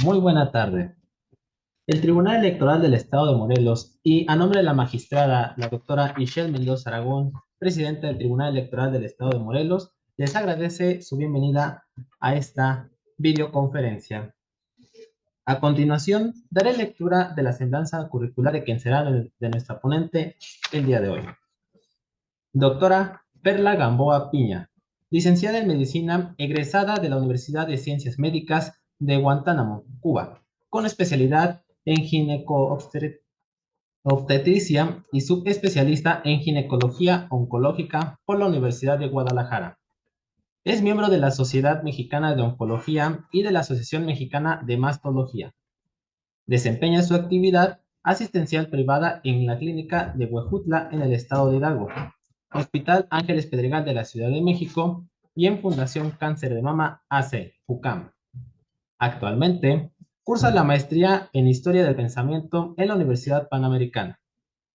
Muy buena tarde. El Tribunal Electoral del Estado de Morelos y a nombre de la magistrada, la doctora Michelle Mendoza Aragón, presidenta del Tribunal Electoral del Estado de Morelos, les agradece su bienvenida a esta videoconferencia. A continuación, daré lectura de la semblanza curricular de quien será de nuestra ponente el día de hoy. Doctora Perla Gamboa Piña, licenciada en Medicina, egresada de la Universidad de Ciencias Médicas de Guantánamo, Cuba, con especialidad en obstetricia y subespecialista en ginecología oncológica por la Universidad de Guadalajara. Es miembro de la Sociedad Mexicana de Oncología y de la Asociación Mexicana de Mastología. Desempeña su actividad asistencial privada en la clínica de Huejutla en el estado de Hidalgo, Hospital Ángeles Pedregal de la Ciudad de México y en Fundación Cáncer de Mama AC, FUCAM. Actualmente, cursa la maestría en Historia del Pensamiento en la Universidad Panamericana.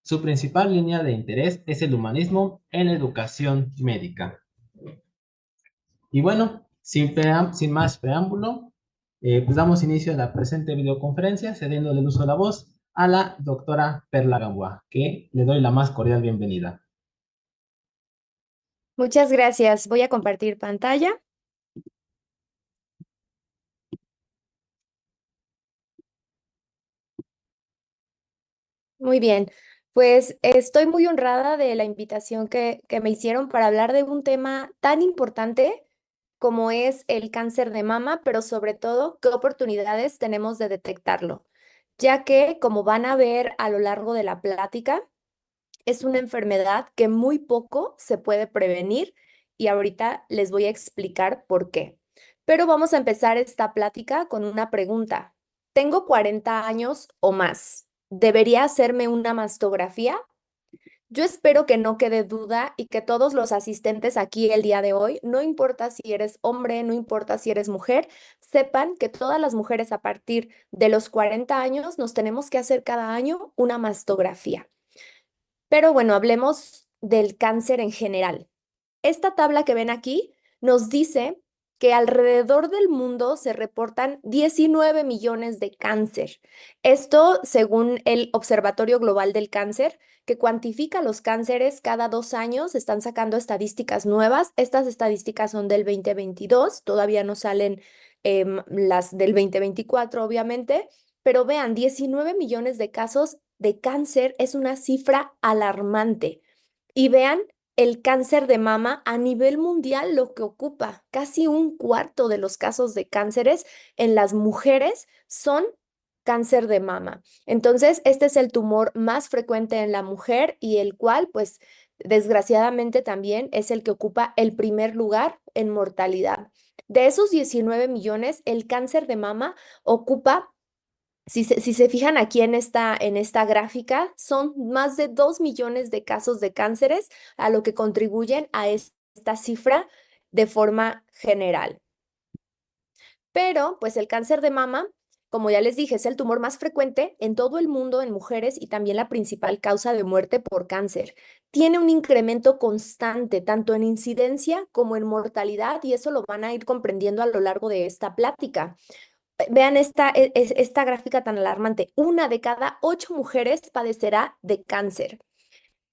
Su principal línea de interés es el humanismo en la educación médica. Y bueno, sin más preámbulo, pues damos inicio a la presente videoconferencia, cediéndole el uso de la voz a la doctora Perla Gamboa, que le doy la más cordial bienvenida. Muchas gracias. Voy a compartir pantalla. Muy bien. Pues estoy muy honrada de la invitación que me hicieron para hablar de un tema tan importante como es el cáncer de mama, pero sobre todo, qué oportunidades tenemos de detectarlo, ya que, como van a ver a lo largo de la plática, es una enfermedad que muy poco se puede prevenir y ahorita les voy a explicar por qué. Pero vamos a empezar esta plática con una pregunta. Tengo 40 años o más. ¿Debería hacerme una mastografía? Yo espero que no quede duda y que todos los asistentes aquí el día de hoy, no importa si eres hombre, no importa si eres mujer, sepan que todas las mujeres a partir de los 40 años nos tenemos que hacer cada año una mastografía. Pero bueno, hablemos del cáncer en general. Esta tabla que ven aquí nos dice que alrededor del mundo se reportan 19 millones de cáncer. Esto según el Observatorio Global del Cáncer, que cuantifica los cánceres cada 2 años. Están sacando estadísticas nuevas. Estas estadísticas son del 2022, todavía no salen las del 2024, obviamente. Pero vean, 19 millones de casos de cáncer es una cifra alarmante. Y vean el cáncer de mama a nivel mundial, lo que ocupa casi un cuarto de los casos de cánceres en las mujeres son cáncer de mama. Entonces, este es el tumor más frecuente en la mujer y el cual, pues, desgraciadamente también es el que ocupa el primer lugar en mortalidad. De esos 19 millones, el cáncer de mama ocupa, si se fijan aquí en esta gráfica, son más de 2 millones de casos de cánceres a lo que contribuyen a esta cifra de forma general. Pero, pues el cáncer de mama, como ya les dije, es el tumor más frecuente en todo el mundo en mujeres y también la principal causa de muerte por cáncer. Tiene un incremento constante, tanto en incidencia como en mortalidad, y eso lo van a ir comprendiendo a lo largo de esta plática. Vean esta gráfica tan alarmante. Una de cada 8 mujeres padecerá de cáncer.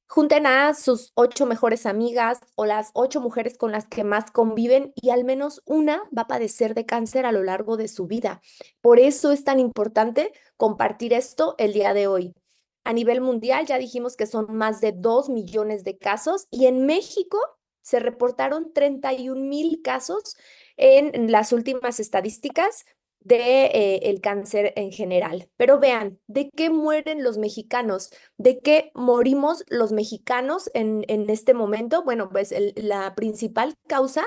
Junten a sus 8 mejores amigas o las 8 mujeres con las que más conviven y al menos una va a padecer de cáncer a lo largo de su vida. Por eso es tan importante compartir esto el día de hoy. A nivel mundial ya dijimos que son más de 2 millones de casos y en México se reportaron 31,000 casos en las últimas estadísticas de el cáncer en general. Pero vean, ¿de qué mueren los mexicanos? ¿De qué morimos los mexicanos en este momento? Bueno, pues la principal causa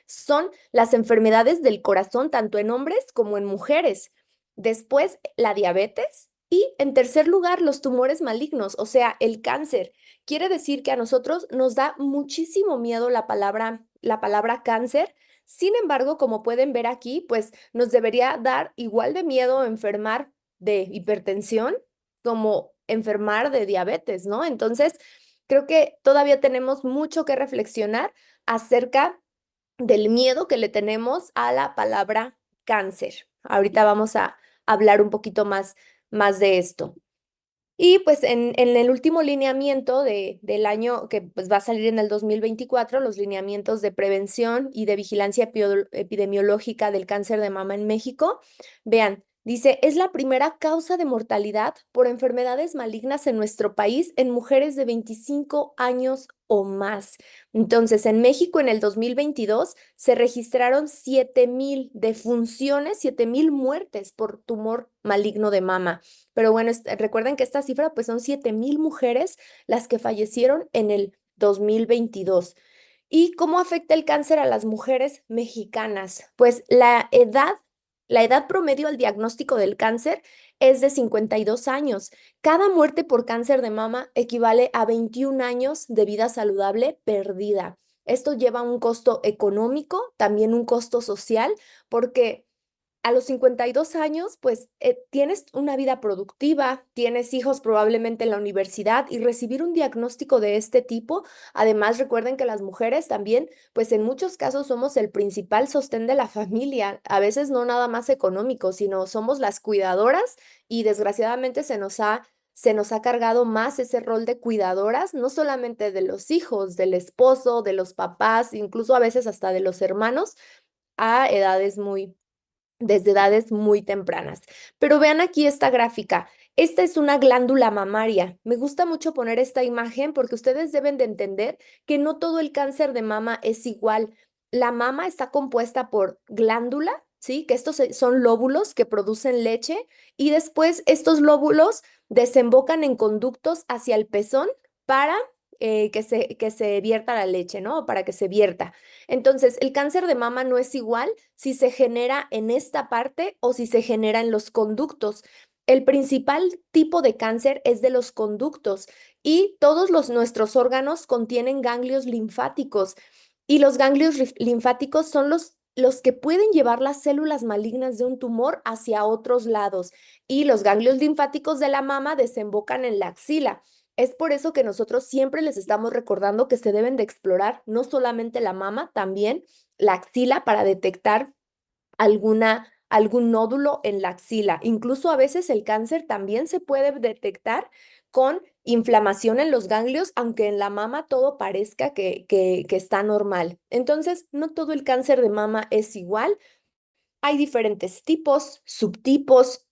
son las enfermedades del corazón, tanto en hombres como en mujeres. Después, la diabetes. Y en tercer lugar, los tumores malignos, o sea, el cáncer. Quiere decir que a nosotros nos da muchísimo miedo la palabra cáncer. Sin embargo, como pueden ver aquí, pues nos debería dar igual de miedo enfermar de hipertensión como enfermar de diabetes, ¿no? Entonces, creo que todavía tenemos mucho que reflexionar acerca del miedo que le tenemos a la palabra cáncer. Ahorita vamos a hablar un poquito más de esto. Y pues en el último lineamiento del año que pues, va a salir en el 2024, los lineamientos de prevención y de vigilancia epidemiológica del cáncer de mama en México, vean, dice, es la primera causa de mortalidad por enfermedades malignas en nuestro país en mujeres de 25 años o más. Entonces, en México en el 2022 se registraron 7,000 defunciones, 7,000 muertes por tumor maligno de mama. Pero bueno, recuerden que esta cifra pues son 7,000 mujeres las que fallecieron en el 2022. ¿Y cómo afecta el cáncer a las mujeres mexicanas? Pues la edad promedio al diagnóstico del cáncer es de 52 años. Cada muerte por cáncer de mama equivale a 21 años de vida saludable perdida. Esto lleva un costo económico, también un costo social, porque a los 52 años, pues tienes una vida productiva, tienes hijos probablemente en la universidad y recibir un diagnóstico de este tipo. Además, recuerden que las mujeres también, pues en muchos casos somos el principal sostén de la familia, a veces no nada más económico, sino somos las cuidadoras y desgraciadamente se nos ha cargado más ese rol de cuidadoras, no solamente de los hijos, del esposo, de los papás, incluso a veces hasta de los hermanos, a edades desde edades muy tempranas. Pero vean aquí esta gráfica. Esta es una glándula mamaria. Me gusta mucho poner esta imagen porque ustedes deben de entender que no todo el cáncer de mama es igual. La mama está compuesta por glándula, ¿sí? Que estos son lóbulos que producen leche y después estos lóbulos desembocan en conductos hacia el pezón para que se vierta la leche, ¿no? Para que se vierta. Entonces, el cáncer de mama no es igual si se genera en esta parte o si se genera en los conductos. El principal tipo de cáncer es de los conductos y todos nuestros órganos contienen ganglios linfáticos y los ganglios linfáticos son los que pueden llevar las células malignas de un tumor hacia otros lados y los ganglios linfáticos de la mama desembocan en la axila. Es por eso que nosotros siempre les estamos recordando que se deben de explorar no solamente la mama, también la axila para detectar algún nódulo en la axila. Incluso a veces el cáncer también se puede detectar con inflamación en los ganglios, aunque en la mama todo parezca que está normal. Entonces, no todo el cáncer de mama es igual. Hay diferentes tipos, subtipos,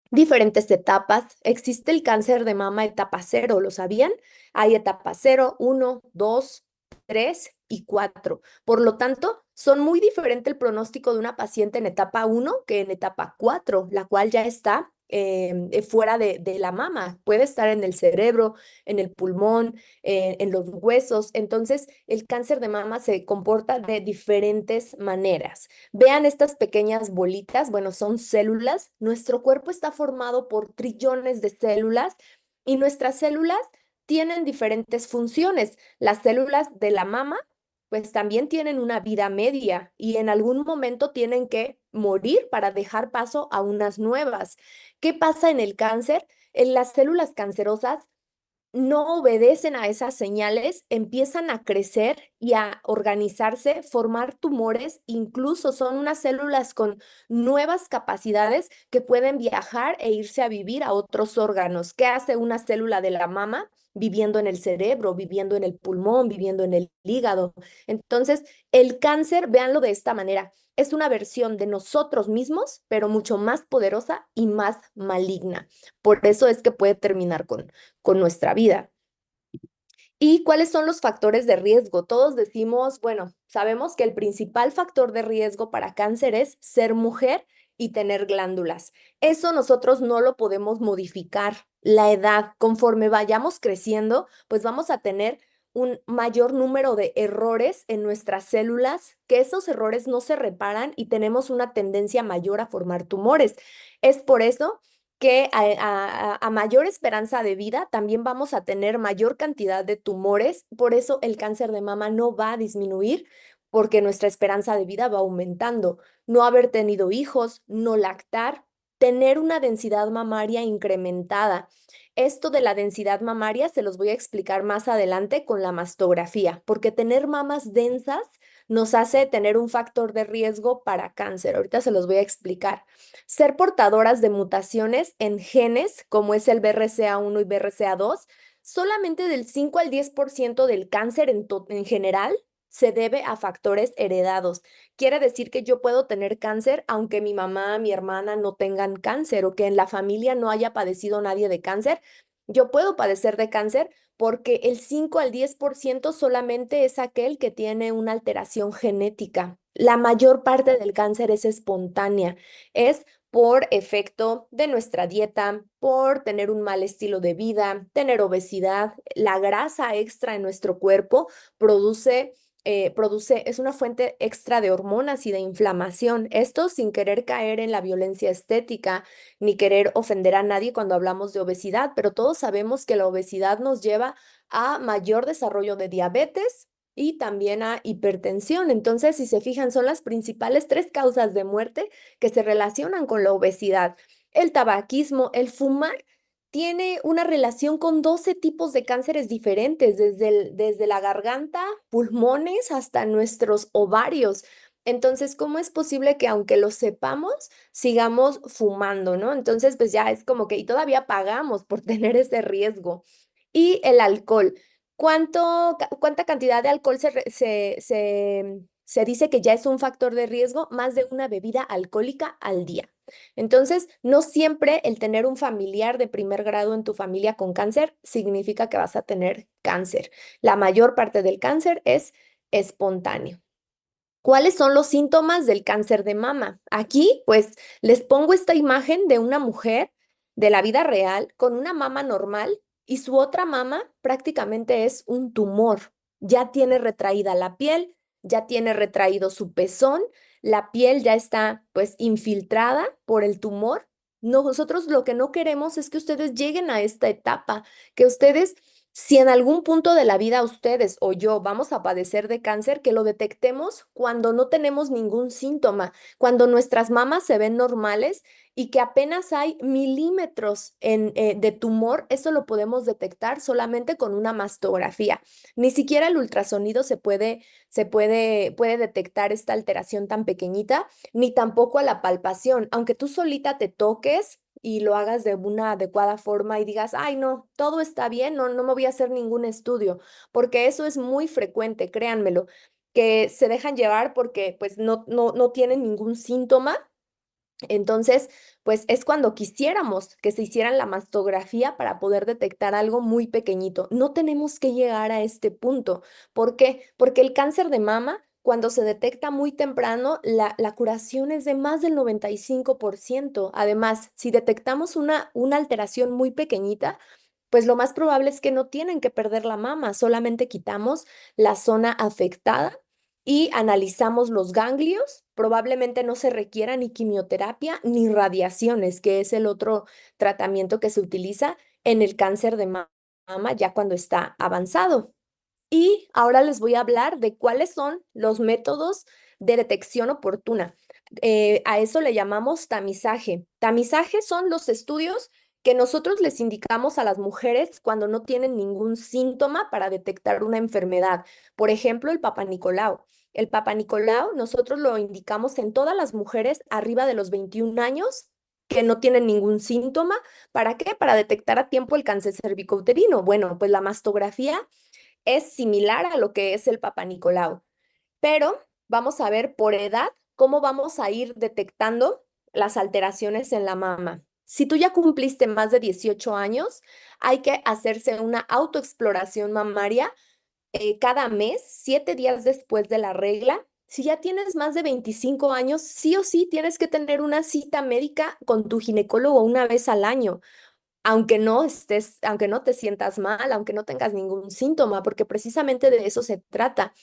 diferentes etapas. Existe el cáncer de mama etapa cero, ¿lo sabían? Hay etapa cero, uno, 2, 3 y 4. Por lo tanto, son muy diferente el pronóstico de una paciente en etapa uno que en etapa 4, la cual ya está fuera de la mama. Puede estar en el cerebro, en el pulmón, en los huesos. Entonces, el cáncer de mama se comporta de diferentes maneras. Vean estas pequeñas bolitas, bueno, son células. Nuestro cuerpo está formado por trillones de células y nuestras células tienen diferentes funciones. Las células de la mama, pues también tienen una vida media y en algún momento tienen que morir para dejar paso a unas nuevas. ¿Qué pasa en el cáncer? En las células cancerosas no obedecen a esas señales, empiezan a crecer y a organizarse, formar tumores, incluso son unas células con nuevas capacidades que pueden viajar e irse a vivir a otros órganos. ¿Qué hace una célula de la mama? Viviendo en el cerebro, viviendo en el pulmón, viviendo en el hígado. Entonces, el cáncer, véanlo de esta manera, es una versión de nosotros mismos, pero mucho más poderosa y más maligna. Por eso es que puede terminar con nuestra vida. ¿Y cuáles son los factores de riesgo? Todos decimos, bueno, sabemos que el principal factor de riesgo para cáncer es ser mujer y tener glándulas. Eso nosotros no lo podemos modificar. La edad, conforme vayamos creciendo, pues vamos a tener un mayor número de errores en nuestras células, que esos errores no se reparan y tenemos una tendencia mayor a formar tumores. Es por eso que a mayor esperanza de vida también vamos a tener mayor cantidad de tumores. Por eso el cáncer de mama no va a disminuir porque nuestra esperanza de vida va aumentando. No haber tenido hijos, no lactar, tener una densidad mamaria incrementada. Esto de la densidad mamaria se los voy a explicar más adelante con la mastografía, porque tener mamas densas nos hace tener un factor de riesgo para cáncer. Ahorita se los voy a explicar. Ser portadoras de mutaciones en genes, como es el BRCA1 y BRCA2, solamente del 5 al 10% del cáncer en general se debe a factores heredados. Quiere decir que yo puedo tener cáncer aunque mi mamá, mi hermana no tengan cáncer o que en la familia no haya padecido nadie de cáncer. Yo puedo padecer de cáncer porque el 5 al 10% solamente es aquel que tiene una alteración genética. La mayor parte del cáncer es espontánea, es por efecto de nuestra dieta, por tener un mal estilo de vida, tener obesidad. La grasa extra en nuestro cuerpo es una fuente extra de hormonas y de inflamación. Esto sin querer caer en la violencia estética ni querer ofender a nadie cuando hablamos de obesidad, pero todos sabemos que la obesidad nos lleva a mayor desarrollo de diabetes y también a hipertensión. Entonces, si se fijan, son las principales tres causas de muerte que se relacionan con la obesidad. El tabaquismo, el fumar tiene una relación con 12 tipos de cánceres diferentes, desde la garganta, pulmones, hasta nuestros ovarios. Entonces, ¿cómo es posible que aunque lo sepamos, sigamos fumando, ¿no? Entonces, pues ya es como que, y todavía pagamos por tener ese riesgo. Y el alcohol. ¿Cuánta cantidad de alcohol se dice que ya es un factor de riesgo? Más de una bebida alcohólica al día. Entonces, no siempre el tener un familiar de primer grado en tu familia con cáncer significa que vas a tener cáncer. La mayor parte del cáncer es espontáneo. ¿Cuáles son los síntomas del cáncer de mama? Aquí, pues, les pongo esta imagen de una mujer de la vida real con una mama normal y su otra mama prácticamente es un tumor. Ya tiene retraída la piel, ya tiene retraído su pezón, la piel ya está, pues, infiltrada por el tumor. Nosotros lo que no queremos es que ustedes lleguen a esta etapa, que ustedes si en algún punto de la vida ustedes o yo vamos a padecer de cáncer, que lo detectemos cuando no tenemos ningún síntoma, cuando nuestras mamas se ven normales y que apenas hay milímetros de tumor, eso lo podemos detectar solamente con una mastografía. Ni siquiera el ultrasonido puede detectar esta alteración tan pequeñita, ni tampoco a la palpación. Aunque tú solita te toques y lo hagas de una adecuada forma y digas, ay, no, todo está bien, no, no me voy a hacer ningún estudio, porque eso es muy frecuente, créanmelo, que se dejan llevar porque pues no tienen ningún síntoma. Entonces, pues es cuando quisiéramos que se hicieran la mastografía para poder detectar algo muy pequeñito. No tenemos que llegar a este punto. ¿Por qué? Porque el cáncer de mama, cuando se detecta muy temprano, la curación es de más del 95%. Además, si detectamos una alteración muy pequeñita, pues lo más probable es que no tienen que perder la mama, solamente quitamos la zona afectada y analizamos los ganglios. Probablemente no se requiera ni quimioterapia ni radiaciones, que es el otro tratamiento que se utiliza en el cáncer de mama ya cuando está avanzado. Y ahora les voy a hablar de cuáles son los métodos de detección oportuna. A eso le llamamos tamizaje. Tamizaje son los estudios que nosotros les indicamos a las mujeres cuando no tienen ningún síntoma para detectar una enfermedad. Por ejemplo, el Papa Nicolau. El Papa Nicolau nosotros lo indicamos en todas las mujeres arriba de los 21 años que no tienen ningún síntoma. ¿Para qué? Para detectar a tiempo el cáncer cervicouterino. Bueno, pues la mastografía es similar a lo que es el Papa Nicolau, pero vamos a ver por edad cómo vamos a ir detectando las alteraciones en la mama. Si tú ya cumpliste más de 18 años, hay que hacerse una autoexploración mamaria cada mes, 7 días después de la regla. Si ya tienes más de 25 años, sí o sí tienes que tener una cita médica con tu ginecólogo una vez al año, aunque no te sientas mal, aunque no tengas ningún síntoma, porque precisamente de eso se trata.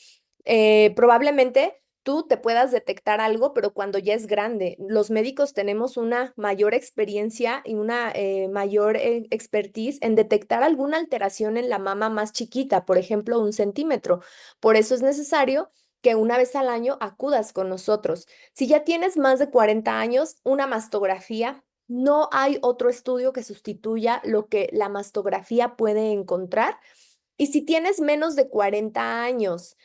Probablemente tú te puedas detectar algo, pero cuando ya es grande. Los médicos tenemos una mayor experiencia y una mayor expertise en detectar alguna alteración en la mama más chiquita, por ejemplo, 1 centímetro. Por eso es necesario que una vez al año acudas con nosotros. Si ya tienes más de 40 años, una mastografía No hay otro estudio que sustituya lo que la mastografía puede encontrar. Y si tienes menos de 40 años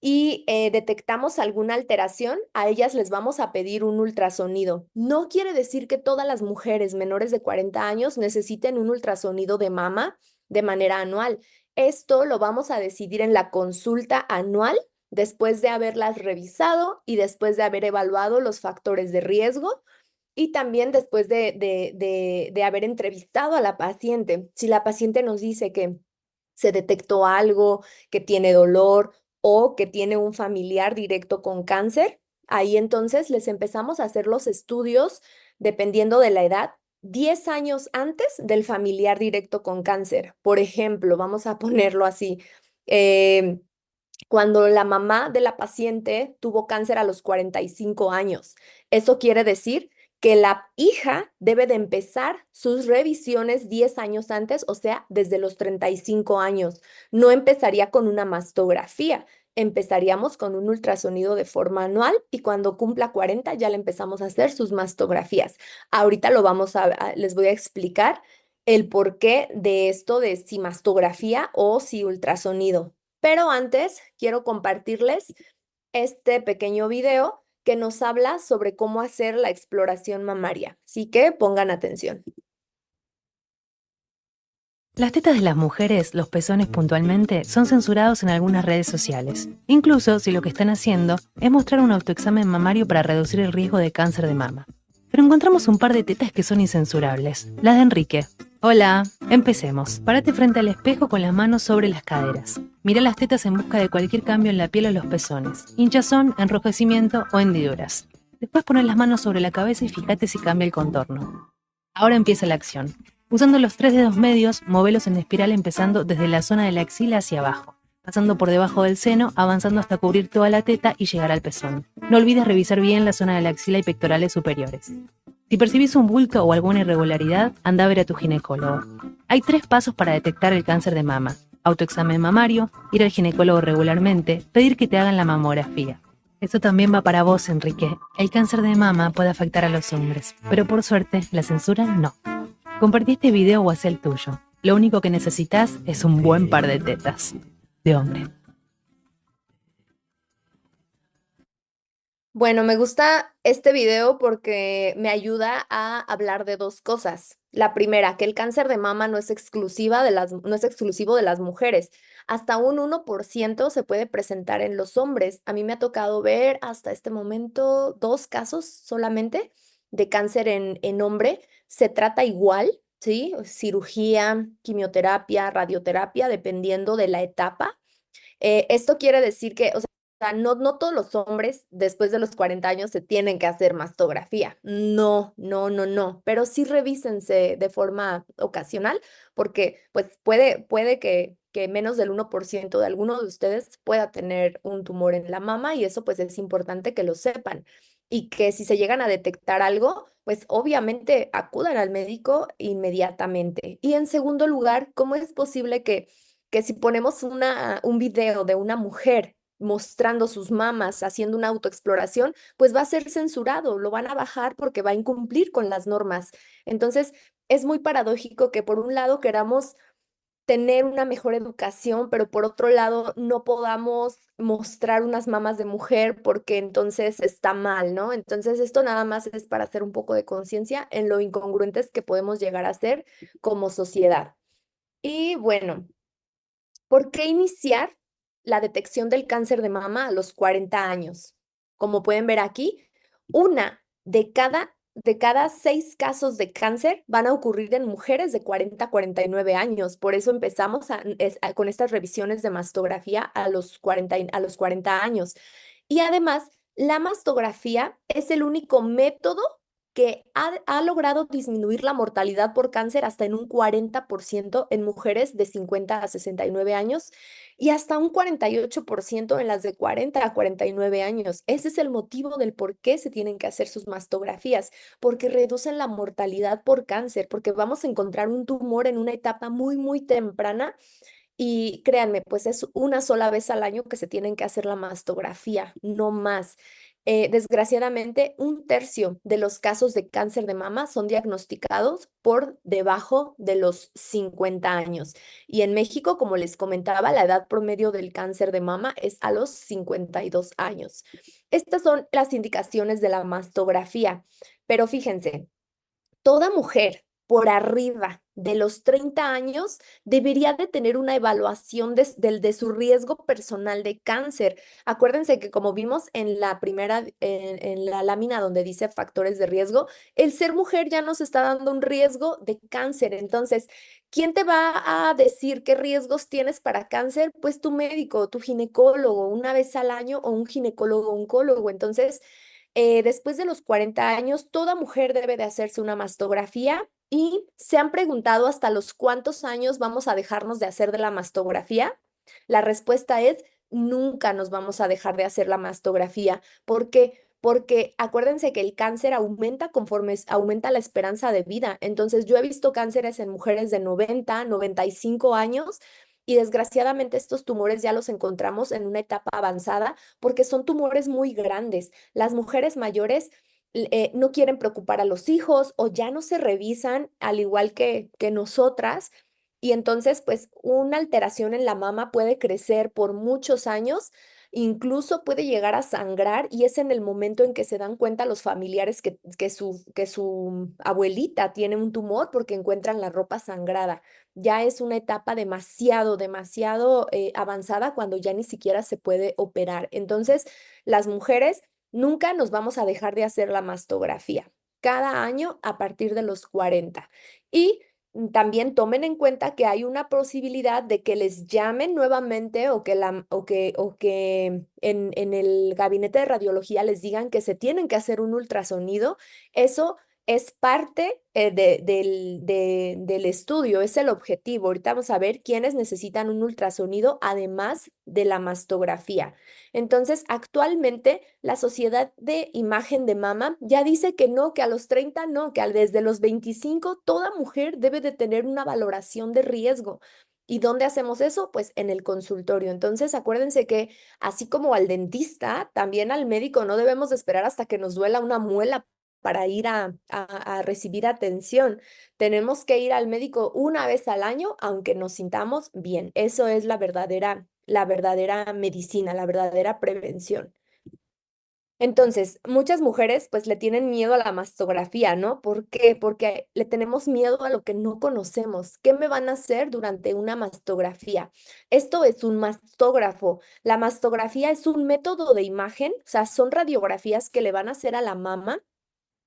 y detectamos alguna alteración, a ellas les vamos a pedir un ultrasonido. No quiere decir que todas las mujeres menores de 40 años necesiten un ultrasonido de mama de manera anual. Esto lo vamos a decidir en la consulta anual después de haberlas revisado y después de haber evaluado los factores de riesgo y también después de haber entrevistado a la paciente. Si la paciente nos dice que se detectó algo, que tiene dolor o que tiene un familiar directo con cáncer, ahí entonces les empezamos a hacer los estudios dependiendo de la edad. 10 años antes del familiar directo con cáncer. Por ejemplo, vamos a ponerlo así. em, Cuando la mamá de la paciente tuvo cáncer a los 45 años. Eso quiere decir que la hija debe de empezar sus revisiones 10 años antes, o sea, desde los 35 años. No empezaría con una mastografía, empezaríamos con un ultrasonido de forma anual y cuando cumpla 40 ya le empezamos a hacer sus mastografías. Ahorita les voy a explicar el porqué de esto de si mastografía o si ultrasonido. Pero antes quiero compartirles este pequeño video que nos habla sobre cómo hacer la exploración mamaria. Así que pongan atención. Las tetas de las mujeres, los pezones puntualmente, son censurados en algunas redes sociales, incluso si lo que están haciendo es mostrar un autoexamen mamario para reducir el riesgo de cáncer de mama. Pero encontramos un par de tetas que son incensurables, las de Enrique. Hola, empecemos. Párate frente al espejo con las manos sobre las caderas. Mira las tetas en busca de cualquier cambio en la piel o los pezones, hinchazón, enrojecimiento o hendiduras. Después pones las manos sobre la cabeza y fíjate si cambia el contorno. Ahora empieza la acción. Usando los 3 dedos medios, móvelos en espiral empezando desde la zona de la axila hacia abajo, pasando por debajo del seno, avanzando hasta cubrir toda la teta y llegar al pezón. No olvides revisar bien la zona de la axila y pectorales superiores. Si percibís un bulto o alguna irregularidad, anda a ver a tu ginecólogo. Hay 3 pasos para detectar el cáncer de mama: autoexamen mamario, ir al ginecólogo regularmente, pedir que te hagan la mamografía. Eso también va para vos, Enrique. El cáncer de mama puede afectar a los hombres, pero por suerte, la censura no. Compartí este video o haz el tuyo. Lo único que necesitas es un buen par de tetas. De hombre. Bueno, me gusta este video porque me ayuda a hablar de dos cosas. La primera, que el cáncer de mama no es exclusivo de las mujeres. Hasta un 1% se puede presentar en los hombres. A mí me ha tocado ver hasta este momento 2 casos solamente de cáncer en hombre. Se trata igual, ¿sí? Cirugía, quimioterapia, radioterapia, dependiendo de la etapa. Esto quiere decir que, o sea, no todos los hombres después de los 40 años se tienen que hacer mastografía. No, no, no, no. Pero sí revísense de forma ocasional porque pues puede que menos del 1% de alguno de ustedes pueda tener un tumor en la mama y eso pues es importante que lo sepan. Y que si se llegan a detectar algo, pues obviamente acudan al médico inmediatamente. Y en segundo lugar, ¿cómo es posible que si ponemos un video de una mujer mostrando sus mamas, haciendo una autoexploración, pues va a ser censurado, lo van a bajar porque va a incumplir con las normas? Entonces, es muy paradójico que por un lado queramos tener una mejor educación, pero por otro lado no podamos mostrar unas mamas de mujer porque entonces está mal, ¿no? Entonces, esto nada más es para hacer un poco de conciencia en lo incongruentes que podemos llegar a ser como sociedad. Y bueno. ¿Por qué iniciar la detección del cáncer de mama a los 40 años? Como pueden ver aquí, una de cada 6 casos de cáncer van a ocurrir en mujeres de 40 a 49 años. Por eso empezamos con estas revisiones de mastografía a los 40 años. Y además, la mastografía es el único método que ha logrado disminuir la mortalidad por cáncer hasta en un 40% en mujeres de 50 a 69 años y hasta un 48% en las de 40 a 49 años. Ese es el motivo del por qué se tienen que hacer sus mastografías, porque reducen la mortalidad por cáncer, porque vamos a encontrar un tumor en una etapa muy, muy temprana Y créanme, pues es una sola vez al año que se tienen que hacer la mastografía, no más. Desgraciadamente, 1/3 de los casos de cáncer de mama son diagnosticados por debajo de los 50 años. Y en México, como les comentaba, la edad promedio del cáncer de mama es a los 52 años. Estas son las indicaciones de la mastografía. Pero fíjense, toda mujer por arriba de los 30 años debería de tener una evaluación de su riesgo personal de cáncer. Acuérdense que como vimos en la primera, en la lámina donde dice factores de riesgo, el ser mujer ya nos está dando un riesgo de cáncer. Entonces, ¿quién te va a decir qué riesgos tienes para cáncer? Pues tu médico, tu ginecólogo, una vez al año o un ginecólogo oncólogo. Entonces, después de los 40 años, toda mujer debe de hacerse una mastografía y se han preguntado hasta los cuántos años vamos a dejarnos de hacer de la mastografía. La respuesta es nunca nos vamos a dejar de hacer la mastografía. ¿Por qué? Porque acuérdense que el cáncer aumenta conforme aumenta la esperanza de vida. Entonces, yo he visto cánceres en mujeres de 90, 95 años y desgraciadamente estos tumores ya los encontramos en una etapa avanzada porque son tumores muy grandes. Las mujeres mayores no quieren preocupar a los hijos o ya no se revisan al igual que nosotras. Y entonces, pues, una alteración en la mama puede crecer por muchos años, incluso puede llegar a sangrar y es en el momento en que se dan cuenta los familiares que su abuelita tiene un tumor porque encuentran la ropa sangrada. Ya es una etapa demasiado, demasiado avanzada cuando ya ni siquiera se puede operar. Entonces, las mujeres nunca nos vamos a dejar de hacer la mastografía, cada año a partir de los 40. Y también tomen en cuenta que hay una posibilidad de que les llamen nuevamente o que en el gabinete de radiología les digan que se tienen que hacer un ultrasonido. Eso es parte del estudio, es el objetivo. Ahorita vamos a ver quiénes necesitan un ultrasonido además de la mastografía. Entonces, actualmente la Sociedad de Imagen de Mama ya dice que no, que a los 30 no, que desde los 25 toda mujer debe de tener una valoración de riesgo. ¿Y dónde hacemos eso? Pues en el consultorio. Entonces, acuérdense que así como al dentista, también al médico no debemos de esperar hasta que nos duela una muela para ir a recibir atención. Tenemos que ir al médico una vez al año, aunque nos sintamos bien. Eso es la verdadera medicina, la verdadera prevención. Entonces, muchas mujeres pues le tienen miedo a la mastografía, ¿no? ¿Por qué? Porque le tenemos miedo a lo que no conocemos. ¿Qué me van a hacer durante una mastografía? Esto es un mastógrafo. La mastografía es un método de imagen, o sea, son radiografías que le van a hacer a la mama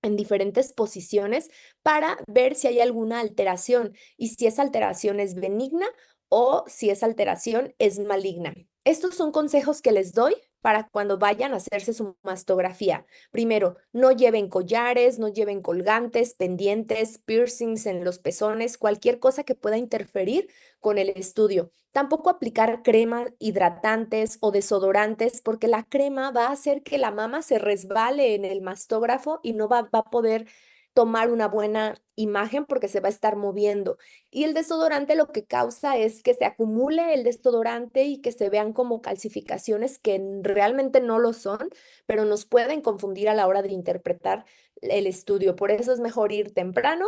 en diferentes posiciones para ver si hay alguna alteración y si esa alteración es benigna o si esa alteración es maligna. Estos son consejos que les doy para cuando vayan a hacerse su mastografía. Primero, no lleven collares, no lleven colgantes, pendientes, piercings en los pezones, cualquier cosa que pueda interferir con el estudio. Tampoco aplicar cremas hidratantes o desodorantes porque la crema va a hacer que la mama se resbale en el mastógrafo y no va a poder tomar una buena imagen porque se va a estar moviendo. Y el desodorante lo que causa es que se acumule el desodorante y que se vean como calcificaciones que realmente no lo son, pero nos pueden confundir a la hora de interpretar el estudio. Por eso es mejor ir temprano,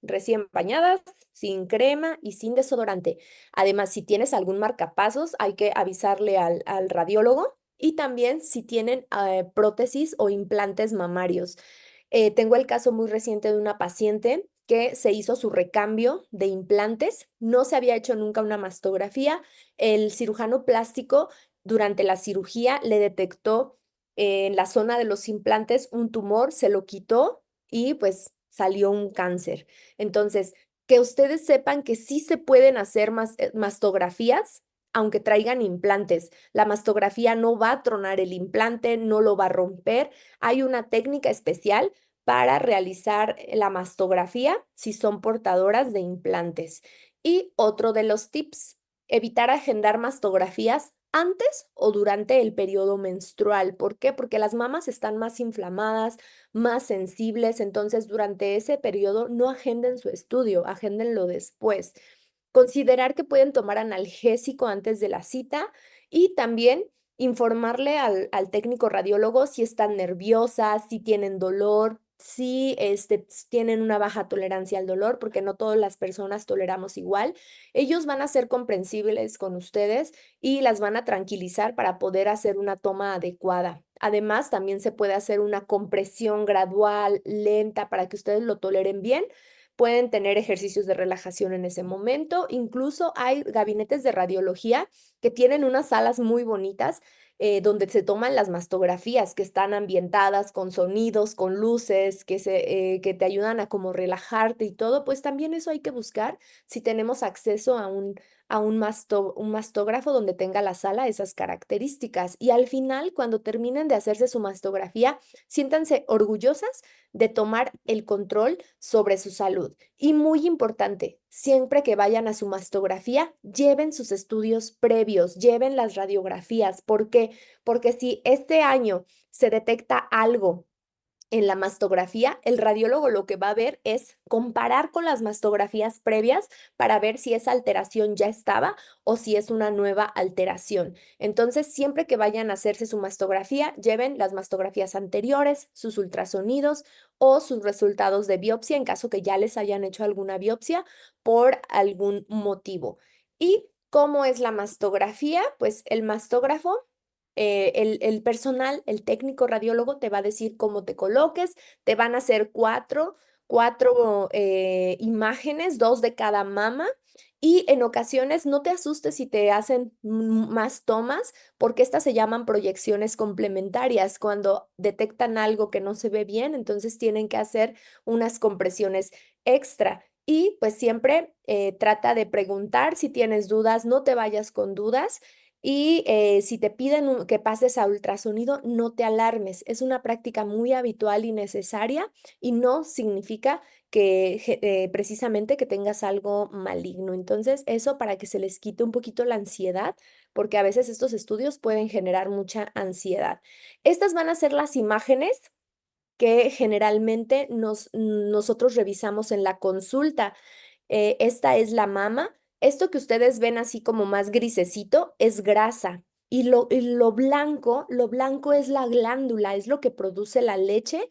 recién bañadas, sin crema y sin desodorante. Además, si tienes algún marcapasos, hay que avisarle al radiólogo y también si tienen prótesis o implantes mamarios. Tengo el caso muy reciente de una paciente que se hizo su recambio de implantes, no se había hecho nunca una mastografía. El cirujano plástico durante la cirugía le detectó en la zona de los implantes un tumor, se lo quitó y pues salió un cáncer. Entonces, que ustedes sepan que sí se pueden hacer mastografías aunque traigan implantes. La mastografía no va a tronar el implante, no lo va a romper. Hay una técnica especial para realizar la mastografía si son portadoras de implantes. Y otro de los tips, evitar agendar mastografías antes o durante el periodo menstrual. ¿Por qué? Porque las mamas están más inflamadas, más sensibles, entonces durante ese periodo no agenden su estudio, agéndenlo después. Considerar que pueden tomar analgésico antes de la cita y también informarle al técnico radiólogo si están nerviosas, si tienen dolor, si tienen una baja tolerancia al dolor, porque no todas las personas toleramos igual. Ellos van a ser comprensibles con ustedes y las van a tranquilizar para poder hacer una toma adecuada. Además, también se puede hacer una compresión gradual, lenta, para que ustedes lo toleren bien. Pueden tener ejercicios de relajación en ese momento. Incluso hay gabinetes de radiología que tienen unas salas muy bonitas donde se toman las mastografías, que están ambientadas con sonidos, con luces, que te ayudan a como relajarte y todo. Pues también eso hay que buscar si tenemos acceso a un mastógrafo donde tenga la sala esas características. Y al final, cuando terminen de hacerse su mastografía, siéntanse orgullosas de tomar el control sobre su salud. Y muy importante, siempre que vayan a su mastografía, lleven sus estudios previos, lleven las radiografías. ¿Por qué? Porque si este año se detecta algo en la mastografía, el radiólogo lo que va a ver es comparar con las mastografías previas para ver si esa alteración ya estaba o si es una nueva alteración. Entonces, siempre que vayan a hacerse su mastografía, lleven las mastografías anteriores, sus ultrasonidos o sus resultados de biopsia en caso que ya les hayan hecho alguna biopsia por algún motivo. ¿Y cómo es la mastografía? Pues el mastógrafo el personal, el técnico radiólogo te va a decir cómo te coloques, te van a hacer cuatro imágenes, 2 de cada mama. Y en ocasiones no te asustes si te hacen más tomas, porque estas se llaman proyecciones complementarias. Cuando detectan algo que no se ve bien, entonces tienen que hacer unas compresiones extra. Y pues siempre trata de preguntar si tienes dudas, no te vayas con dudas. Y si te piden que pases a ultrasonido, no te alarmes. Es una práctica muy habitual y necesaria y no significa que precisamente que tengas algo maligno. Entonces, eso para que se les quite un poquito la ansiedad, porque a veces estos estudios pueden generar mucha ansiedad. Estas van a ser las imágenes que generalmente nosotros revisamos en la consulta. Esta es la mama. Esto que ustedes ven así como más grisecito es grasa. Lo blanco es la glándula, es lo que produce la leche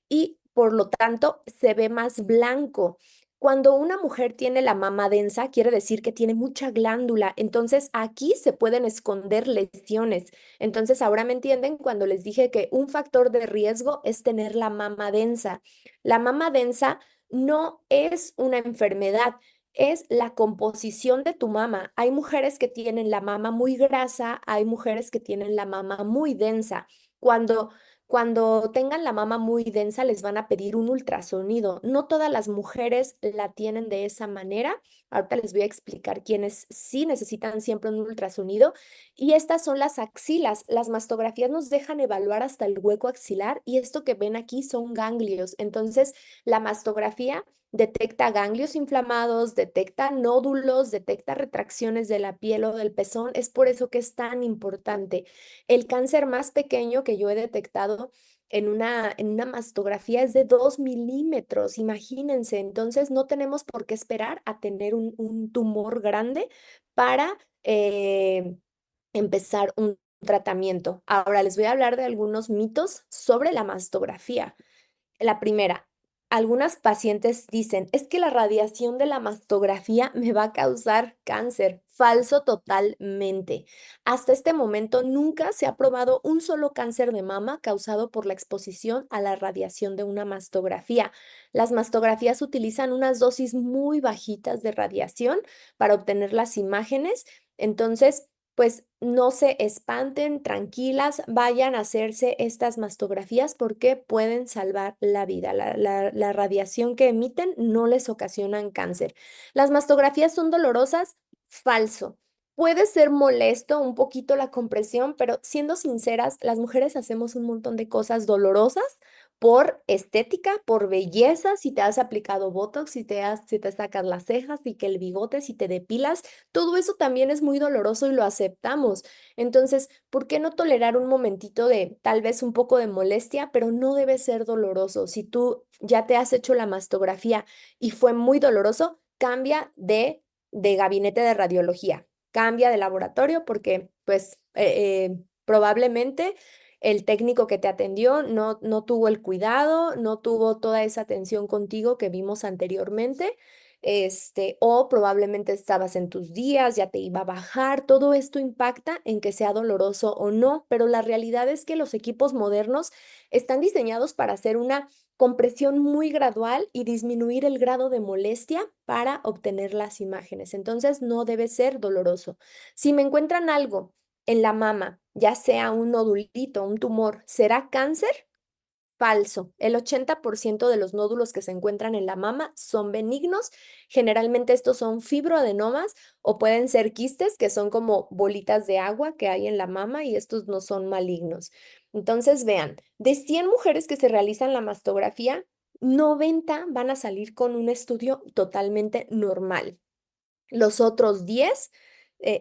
y por lo tanto se ve más blanco. Cuando una mujer tiene la mama densa, quiere decir que tiene mucha glándula. Entonces aquí se pueden esconder lesiones. Entonces ahora me entienden cuando les dije que un factor de riesgo es tener la mama densa. La mama densa no es una enfermedad, es la composición de tu mama. Hay mujeres que tienen la mama muy grasa, hay mujeres que tienen la mama muy densa. Cuando cuando tengan la mama muy densa, les van a pedir un ultrasonido. No todas las mujeres la tienen de esa manera. Ahorita les voy a explicar quiénes sí necesitan siempre un ultrasonido. Y estas son las axilas. Las mastografías nos dejan evaluar hasta el hueco axilar y esto que ven aquí son ganglios. Entonces, la mastografía detecta ganglios inflamados, detecta nódulos, detecta retracciones de la piel o del pezón. Es por eso que es tan importante. El cáncer más pequeño que yo he detectado en una mastografía es de 2 milímetros, imagínense. Entonces, no tenemos por qué esperar a tener un tumor grande para empezar un tratamiento. Ahora les voy a hablar de algunos mitos sobre la mastografía. La primera, algunas pacientes dicen, es que la radiación de la mastografía me va a causar cáncer. Falso totalmente. Hasta este momento nunca se ha probado un solo cáncer de mama causado por la exposición a la radiación de una mastografía. Las mastografías utilizan unas dosis muy bajitas de radiación para obtener las imágenes. Entonces, pues no se espanten, tranquilas, vayan a hacerse estas mastografías porque pueden salvar la vida. La radiación que emiten no les ocasionan cáncer. ¿Las mastografías son dolorosas? Falso. Puede ser molesto un poquito la compresión, pero siendo sinceras, las mujeres hacemos un montón de cosas dolorosas por estética, por belleza, si te has aplicado Botox, si te sacas las cejas, y que el bigote, si te depilas, todo eso también es muy doloroso y lo aceptamos. Entonces, ¿por qué no tolerar un momentito de tal vez un poco de molestia, pero no debe ser doloroso? Si tú ya te has hecho la mastografía y fue muy doloroso, cambia de de gabinete de radiología. Cambia de laboratorio porque pues probablemente el técnico que te atendió no tuvo el cuidado, no tuvo toda esa atención contigo que vimos anteriormente, o probablemente estabas en tus días, ya te iba a bajar. Todo esto impacta en que sea doloroso o no, pero la realidad es que los equipos modernos están diseñados para hacer una compresión muy gradual y disminuir el grado de molestia para obtener las imágenes. Entonces, no debe ser doloroso. Si me encuentran algo en la mama, ya sea un nodulito, un tumor, ¿será cáncer? Falso. El 80% de los nódulos que se encuentran en la mama son benignos. Generalmente estos son fibroadenomas o pueden ser quistes, que son como bolitas de agua que hay en la mama, y estos no son malignos. Entonces, vean, de 100 mujeres que se realizan la mastografía, 90 van a salir con un estudio totalmente normal. Los otros 10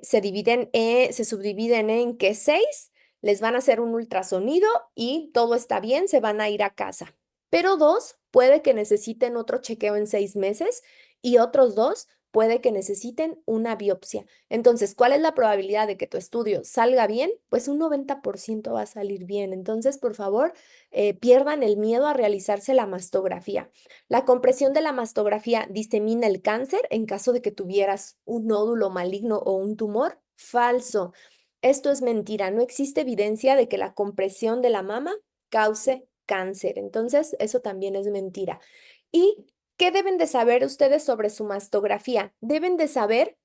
se subdividen en que 6 les van a hacer un ultrasonido y todo está bien, se van a ir a casa. Pero 2 puede que necesiten otro chequeo en 6 meses y otros 2 puede que necesiten una biopsia. Entonces, ¿cuál es la probabilidad de que tu estudio salga bien? Pues un 90% va a salir bien. Entonces, por favor, pierdan el miedo a realizarse la mastografía. La compresión de la mastografía disemina el cáncer en caso de que tuvieras un nódulo maligno o un tumor. Falso. Esto es mentira. No existe evidencia de que la compresión de la mama cause cáncer. Entonces, eso también es mentira. ¿Y qué deben de saber ustedes sobre su mastografía? Deben de saber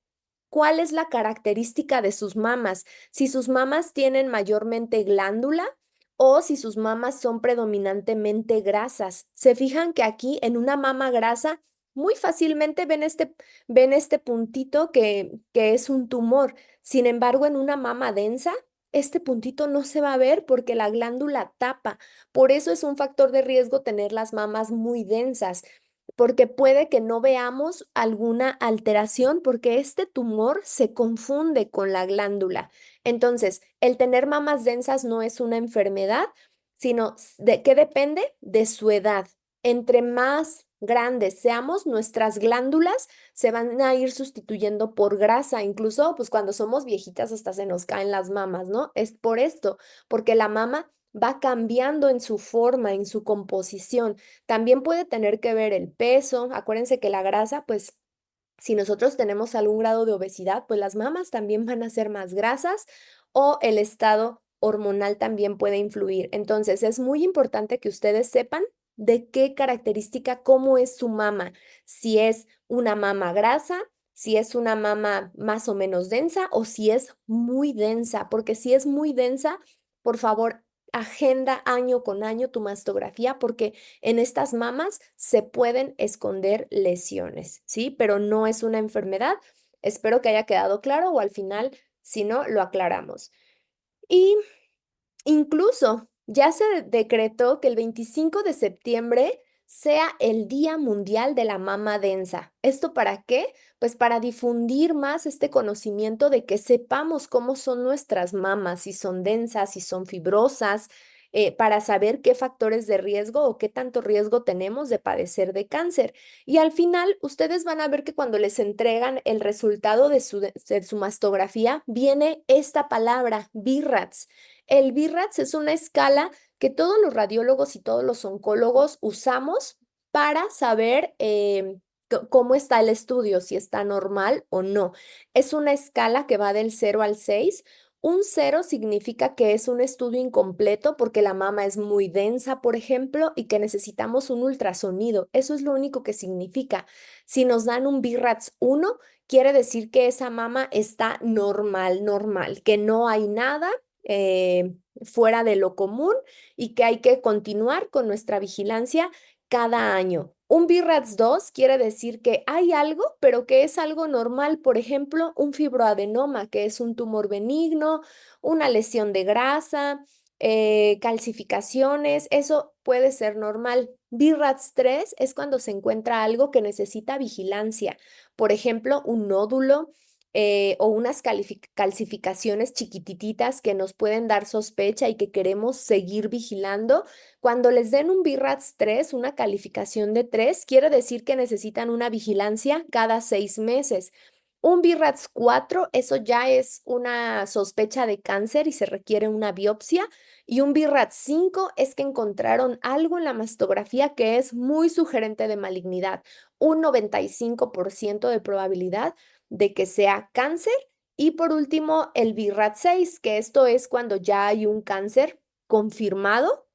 cuál es la característica de sus mamas, si sus mamas tienen mayormente glándula o si sus mamas son predominantemente grasas. Se fijan que aquí en una mama grasa muy fácilmente ven este puntito que es un tumor. Sin embargo, en una mama densa, este puntito no se va a ver porque la glándula tapa. Por eso es un factor de riesgo tener las mamas muy densas, porque puede que no veamos alguna alteración porque este tumor se confunde con la glándula. Entonces, el tener mamas densas no es una enfermedad, sino de qué depende de su edad. Entre más grandes seamos, nuestras glándulas se van a ir sustituyendo por grasa. Incluso, pues cuando somos viejitas hasta se nos caen las mamas, ¿no? Es por esto, porque la mama va cambiando en su forma, en su composición. También puede tener que ver el peso. Acuérdense que la grasa, pues si nosotros tenemos algún grado de obesidad, pues las mamas también van a ser más grasas, o el estado hormonal también puede influir. Entonces, es muy importante que ustedes sepan de qué característica, cómo es su mama, si es una mama grasa, si es una mama más o menos densa o si es muy densa, porque si es muy densa, por favor, agenda año con año tu mastografía porque en estas mamas se pueden esconder lesiones, ¿sí? Pero no es una enfermedad. Espero que haya quedado claro, o al final, si no, lo aclaramos. Y incluso ya se decretó que el 25 de septiembre sea el Día Mundial de la Mama Densa. ¿Esto para qué? Pues para difundir más este conocimiento de que sepamos cómo son nuestras mamas, si son densas, si son fibrosas, para saber qué factores de riesgo o qué tanto riesgo tenemos de padecer de cáncer. Y al final, ustedes van a ver que cuando les entregan el resultado de su mastografía, viene esta palabra, BIRATS. El BIRATS es una escala que todos los radiólogos y todos los oncólogos usamos para saber cómo está el estudio, si está normal o no. Es una escala que va del 0 al 6. Un 0 significa que es un estudio incompleto porque la mama es muy densa, por ejemplo, y que necesitamos un ultrasonido. Eso es lo único que significa. Si nos dan un BIRATS 1, quiere decir que esa mama está normal, que no hay nada fuera de lo común y que hay que continuar con nuestra vigilancia cada año. Un BIRATS 2 quiere decir que hay algo, pero que es algo normal. Por ejemplo, un fibroadenoma, que es un tumor benigno, una lesión de grasa, calcificaciones, eso puede ser normal. BIRATS 3 es cuando se encuentra algo que necesita vigilancia. Por ejemplo, un nódulo, o unas calcificaciones chiquititas que nos pueden dar sospecha y que queremos seguir vigilando. Cuando les den un BIRATS 3, una calificación de 3, quiere decir que necesitan una vigilancia cada 6 meses. Un BRAF 4, eso ya es una sospecha de cáncer y se requiere una biopsia. Y un BRAF 5 es que encontraron algo en la mastografía que es muy sugerente de malignidad. Un 95% de probabilidad de que sea cáncer. Y por último, el BRAF 6, que esto es cuando ya hay un cáncer confirmado,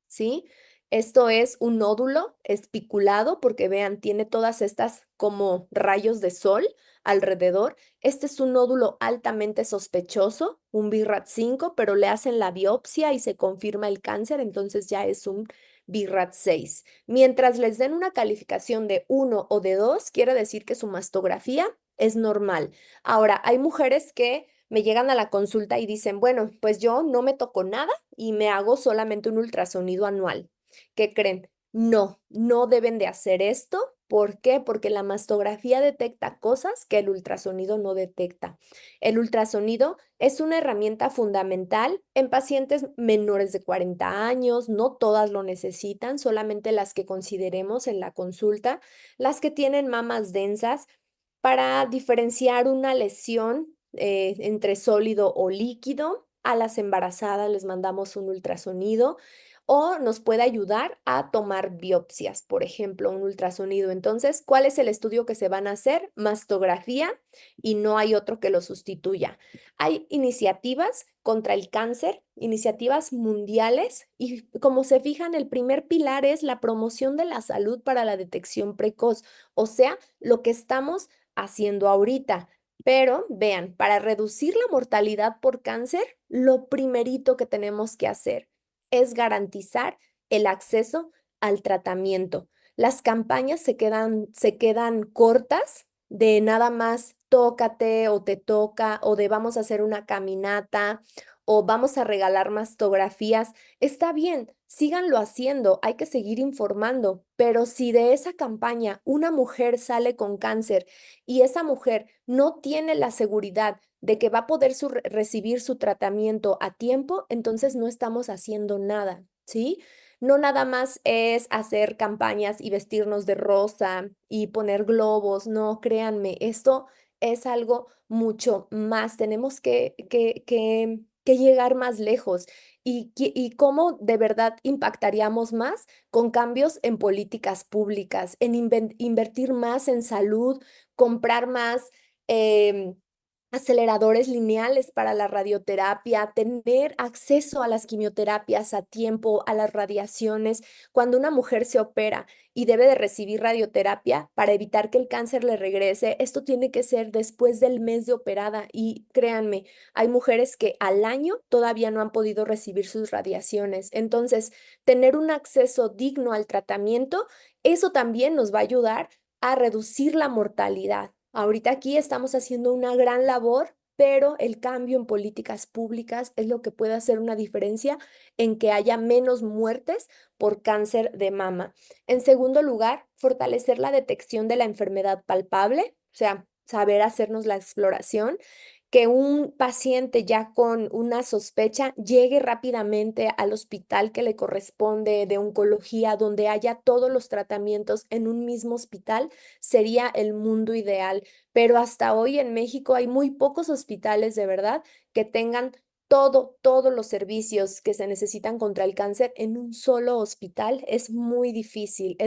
¿sí? Esto es un nódulo espiculado porque vean, tiene todas estas como rayos de sol alrededor. Este es un nódulo altamente sospechoso, un BRAF 5, pero le hacen la biopsia y se confirma el cáncer, entonces ya es un BRAF 6. Mientras les den una calificación de 1 o de 2, quiere decir que su mastografía es normal. Ahora, hay mujeres que me llegan a la consulta y dicen, bueno, pues yo no me toco nada y me hago solamente un ultrasonido anual. ¿Qué creen? No, no deben de hacer esto. ¿Por qué? Porque la mastografía detecta cosas que el ultrasonido no detecta. El ultrasonido es una herramienta fundamental en pacientes menores de 40 años, no todas lo necesitan, solamente las que consideremos en la consulta, las que tienen mamas densas, para diferenciar una lesión entre sólido o líquido. A las embarazadas les mandamos un ultrasonido o nos puede ayudar a tomar biopsias, por ejemplo, un ultrasonido. Entonces, ¿cuál es el estudio que se van a hacer? Mastografía, y no hay otro que lo sustituya. Hay iniciativas contra el cáncer, iniciativas mundiales, y como se fijan, el primer pilar es la promoción de la salud para la detección precoz, o sea, lo que estamos haciendo ahorita. Pero vean, para reducir la mortalidad por cáncer, lo primerito que tenemos que hacer es garantizar el acceso al tratamiento. Las campañas se quedan cortas de nada más tócate o te toca o de vamos a hacer una caminata o vamos a regalar mastografías. Está bien, síganlo haciendo, hay que seguir informando, pero si de esa campaña una mujer sale con cáncer y esa mujer no tiene la seguridad de que va a poder recibir su tratamiento a tiempo, entonces no estamos haciendo nada, ¿sí? No nada más es hacer campañas y vestirnos de rosa y poner globos, no, créanme, esto es algo mucho más. Tenemos que llegar más lejos. ¿Y cómo de verdad impactaríamos más? Con cambios en políticas públicas, en invertir más en salud, comprar más em, aceleradores lineales para la radioterapia, tener acceso a las quimioterapias a tiempo, a las radiaciones. Cuando una mujer se opera y debe de recibir radioterapia para evitar que el cáncer le regrese, esto tiene que ser después del mes de operada. Y créanme, hay mujeres que al año todavía no han podido recibir sus radiaciones. Entonces, tener un acceso digno al tratamiento, eso también nos va a ayudar a reducir la mortalidad. Ahorita aquí estamos haciendo una gran labor, pero el cambio en políticas públicas es lo que puede hacer una diferencia en que haya menos muertes por cáncer de mama. En segundo lugar, fortalecer la detección de la enfermedad palpable, o sea, saber hacernos la exploración, que un paciente ya con una sospecha llegue rápidamente al hospital que le corresponde de oncología, donde haya todos los tratamientos en un mismo hospital, sería el mundo ideal. Pero hasta hoy en México hay muy pocos hospitales de verdad que tengan todos los servicios que se necesitan contra el cáncer en un solo hospital. Es muy difícil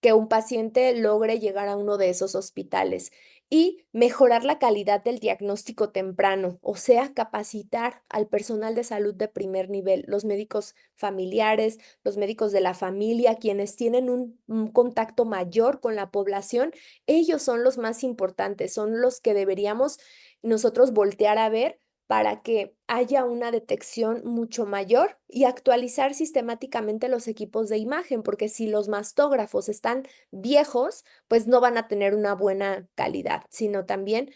que un paciente logre llegar a uno de esos hospitales. Y mejorar la calidad del diagnóstico temprano, o sea, capacitar al personal de salud de primer nivel, los médicos familiares, los médicos de la familia, quienes tienen un contacto mayor con la población. Ellos son los más importantes, son los que deberíamos nosotros voltear a ver para que haya una detección mucho mayor y actualizar sistemáticamente los equipos de imagen, porque si los mastógrafos están viejos, pues no van a tener una buena calidad, sino también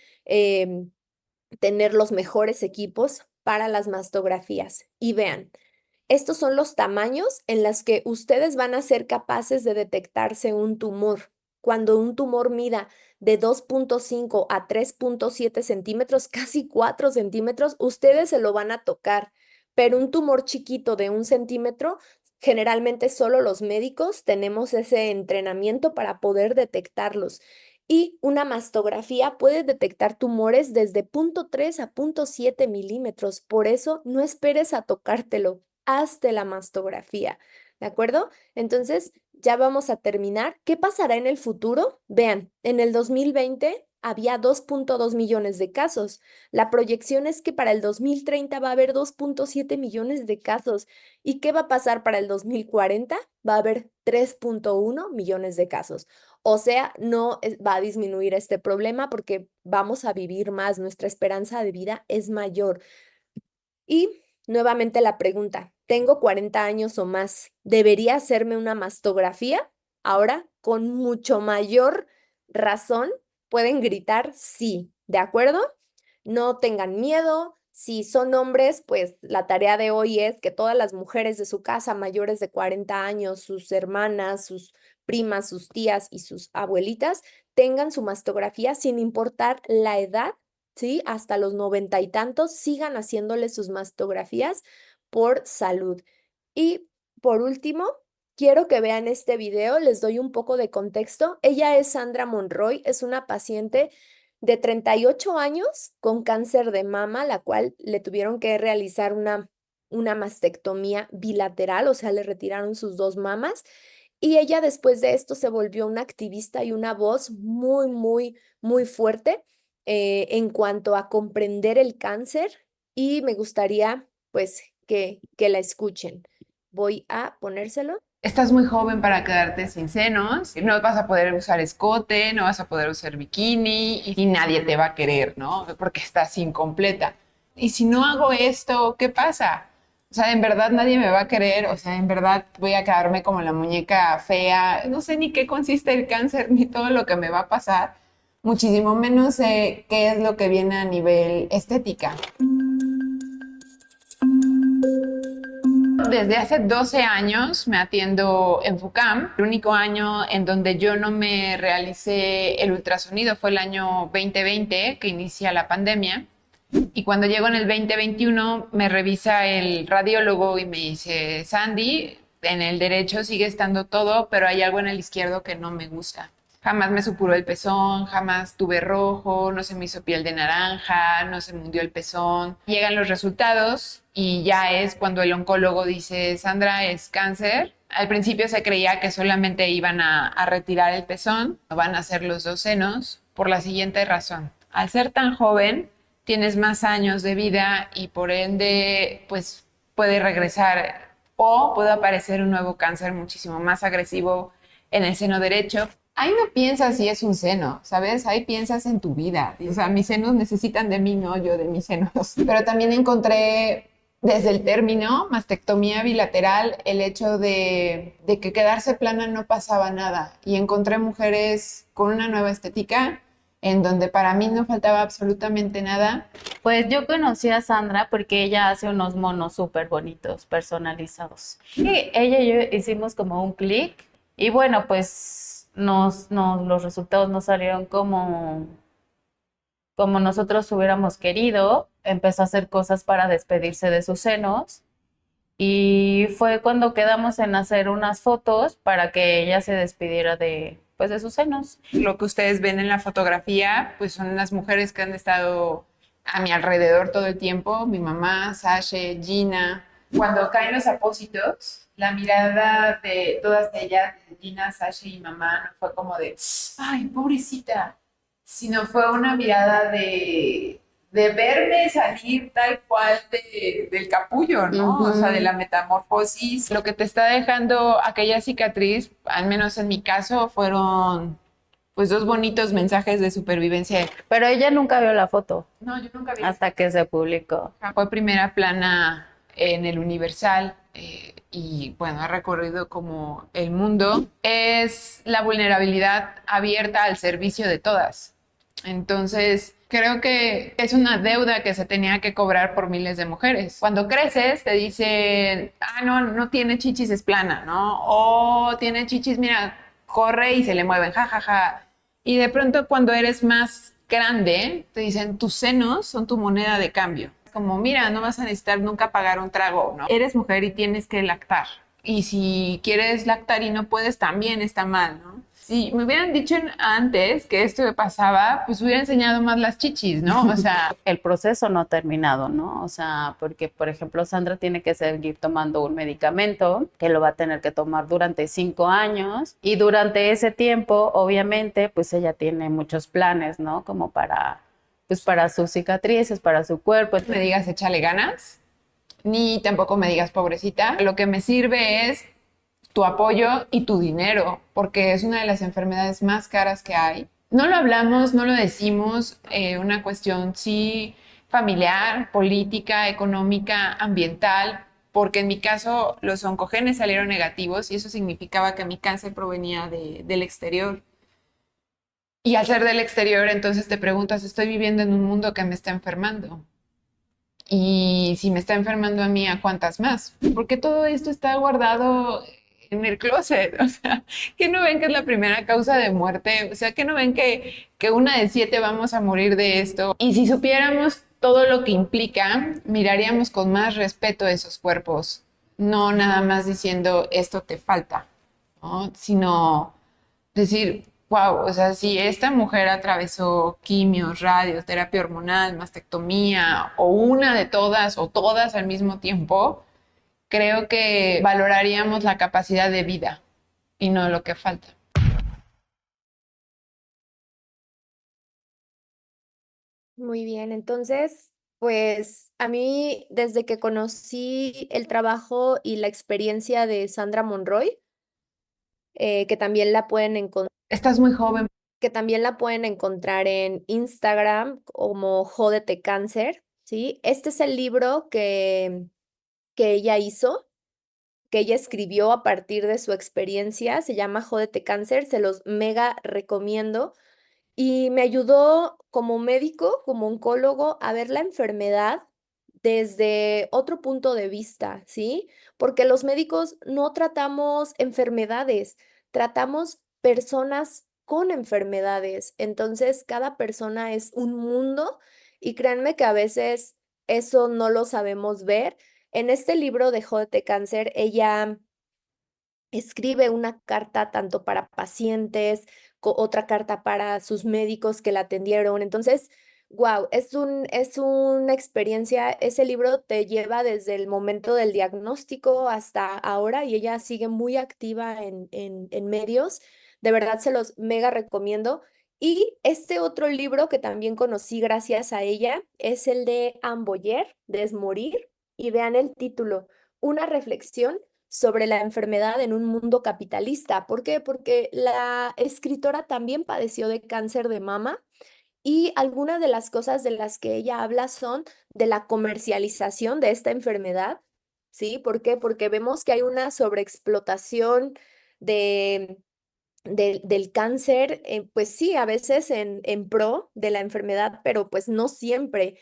tener los mejores equipos para las mastografías. Y vean, estos son los tamaños en los que ustedes van a ser capaces de detectarse un tumor. Cuando un tumor mida de 2.5 a 3.7 centímetros, casi 4 centímetros, ustedes se lo van a tocar. Pero un tumor chiquito de 1 centímetro, generalmente solo los médicos tenemos ese entrenamiento para poder detectarlos. Y una mastografía puede detectar tumores desde 0.3 a 0.7 milímetros. Por eso, no esperes a tocártelo. Hazte la mastografía, ¿de acuerdo? Entonces, ya vamos a terminar. ¿Qué pasará en el futuro? Vean, en el 2020 había 2.2 millones de casos. La proyección es que para el 2030 va a haber 2.7 millones de casos. ¿Y qué va a pasar para el 2040? Va a haber 3.1 millones de casos. O sea, no va a disminuir este problema porque vamos a vivir más, nuestra esperanza de vida es mayor. Y nuevamente la pregunta, tengo 40 años o más, ¿debería hacerme una mastografía? Ahora, con mucho mayor razón, pueden gritar sí, ¿de acuerdo? No tengan miedo. Si son hombres, pues la tarea de hoy es que todas las mujeres de su casa mayores de 40 años, sus hermanas, sus primas, sus tías y sus abuelitas tengan su mastografía sin importar la edad, ¿sí? Hasta los 90 y tantos, sigan haciéndole sus mastografías por salud. Y por último, quiero que vean este video, les doy un poco de contexto. Ella es Sandra Monroy, es una paciente de 38 años con cáncer de mama, la cual le tuvieron que realizar una mastectomía bilateral, o sea, le retiraron sus dos mamas. Y ella después de esto se volvió una activista y una voz muy, muy, muy fuerte en cuanto a comprender el cáncer y me gustaría pues que la escuchen. Voy a ponérselo. Estás muy joven para quedarte sin senos, no vas a poder usar escote, no vas a poder usar bikini y nadie te va a querer, ¿no? Porque estás incompleta. Y si no hago esto, ¿qué pasa? O sea, en verdad nadie me va a querer, o sea, en verdad voy a quedarme como la muñeca fea, no sé ni qué consiste el cáncer ni todo lo que me va a pasar, muchísimo menos sé qué es lo que viene a nivel estética. Desde hace 12 años me atiendo en FUCAM. El único año en donde yo no me realicé el ultrasonido fue el año 2020, que inicia la pandemia. Y cuando llego en el 2021 me revisa el radiólogo y me dice, Sandy, en el derecho sigue estando todo, pero hay algo en el izquierdo que no me gusta. Jamás me supuró el pezón, jamás tuve rojo, no se me hizo piel de naranja, no se me hundió el pezón. Llegan los resultados y ya es cuando el oncólogo dice, Sandra, es cáncer. Al principio se creía que solamente iban a retirar el pezón, van a hacer los dos senos, por la siguiente razón. Al ser tan joven, tienes más años de vida y por ende, pues puede regresar o puede aparecer un nuevo cáncer muchísimo más agresivo en el seno derecho. Ahí no piensas si es un seno, ¿sabes? Ahí piensas en tu vida. O sea, mis senos necesitan de mí, no yo de mis senos. Pero también encontré desde el término mastectomía bilateral el hecho de que quedarse plana no pasaba nada. Y encontré mujeres con una nueva estética en donde para mí no faltaba absolutamente nada. Pues yo conocí a Sandra porque ella hace unos monos súper bonitos, personalizados. Y ella y yo hicimos como un clic y bueno, pues los resultados no salieron como nosotros hubiéramos querido. Empezó a hacer cosas para despedirse de sus senos y fue cuando quedamos en hacer unas fotos para que ella se despidiera de sus senos. Lo que ustedes ven en la fotografía, pues son las mujeres que han estado a mi alrededor todo el tiempo, mi mamá, Sasha, Gina. Cuando caen los apósitos, la mirada de todas ellas, Gina, Sasha y mamá, no fue como de, ay, pobrecita, sino fue una mirada de verme salir tal cual del capullo, ¿no? O sea, de la metamorfosis. Lo que te está dejando aquella cicatriz, al menos en mi caso, fueron pues dos bonitos mensajes de supervivencia. Pero ella nunca vio la foto. No, yo nunca vi. Hasta que se publicó. Fue primera plana en el Universal y bueno, ha recorrido como el mundo. Es la vulnerabilidad abierta al servicio de todas. Entonces, creo que es una deuda que se tenía que cobrar por miles de mujeres. Cuando creces te dicen, no tiene chichis, es plana, ¿no? O tiene chichis, mira, corre y se le mueven, jajaja. Y de pronto cuando eres más grande, te dicen, tus senos son tu moneda de cambio. Como, mira, no vas a necesitar nunca pagar un trago, ¿no? Eres mujer y tienes que lactar. Y si quieres lactar y no puedes, también está mal, ¿no? Si me hubieran dicho antes que esto me pasaba, pues hubiera enseñado más las chichis, ¿no? O sea, El proceso no ha terminado, ¿no? O sea, porque, por ejemplo, Sandra tiene que seguir tomando un medicamento que lo va a tener que tomar durante 5 años y durante ese tiempo, obviamente, pues ella tiene muchos planes, ¿no? Como pues para sus cicatrices, para su cuerpo. me digas échale ganas, ni tampoco me digas pobrecita. Lo que me sirve es tu apoyo y tu dinero, porque es una de las enfermedades más caras que hay. No lo hablamos, no lo decimos, una cuestión sí familiar, política, económica, ambiental, porque en mi caso los oncogenes salieron negativos y eso significaba que mi cáncer provenía del exterior. Y al ser del exterior, entonces te preguntas, estoy viviendo en un mundo que me está enfermando. Y si me está enfermando a mí, ¿a cuántas más? Porque todo esto está guardado en el closet. O sea, que no ven que es la primera causa de muerte. O sea, que no ven que 1 de 7 vamos a morir de esto. Y si supiéramos todo lo que implica, miraríamos con más respeto a esos cuerpos. No nada más diciendo esto te falta, ¿no? Sino decir, wow, o sea, si esta mujer atravesó quimios, radios, terapia hormonal, mastectomía, o una de todas, o todas al mismo tiempo, creo que valoraríamos la capacidad de vida y no lo que falta. Muy bien, entonces, pues a mí desde que conocí el trabajo y la experiencia de Sandra Monroy, que también la pueden encontrar, Estás muy joven. que también la pueden encontrar en Instagram como Jódete Cáncer, ¿sí? Este es el libro que ella hizo, que ella escribió a partir de su experiencia, se llama Jódete Cáncer, se los mega recomiendo. Y me ayudó como médico, como oncólogo, a ver la enfermedad desde otro punto de vista, ¿sí? Porque los médicos no tratamos enfermedades, tratamos personas con enfermedades. Entonces, cada persona es un mundo y créanme que a veces eso no lo sabemos ver. En este libro de Jódete Cáncer, ella escribe una carta tanto para pacientes, otra carta para sus médicos que la atendieron. Entonces, wow, es una experiencia. Ese libro te lleva desde el momento del diagnóstico hasta ahora y ella sigue muy activa en medios. De verdad se los mega recomiendo. Y este otro libro que también conocí gracias a ella es el de Anne Boyer, Desmorir, y vean el título, Una reflexión sobre la enfermedad en un mundo capitalista. ¿Por qué? Porque la escritora también padeció de cáncer de mama y algunas de las cosas de las que ella habla son de la comercialización de esta enfermedad, ¿sí? ¿Por qué? Porque vemos que hay una sobreexplotación de del cáncer, pues sí, a veces en pro de la enfermedad, pero pues no siempre.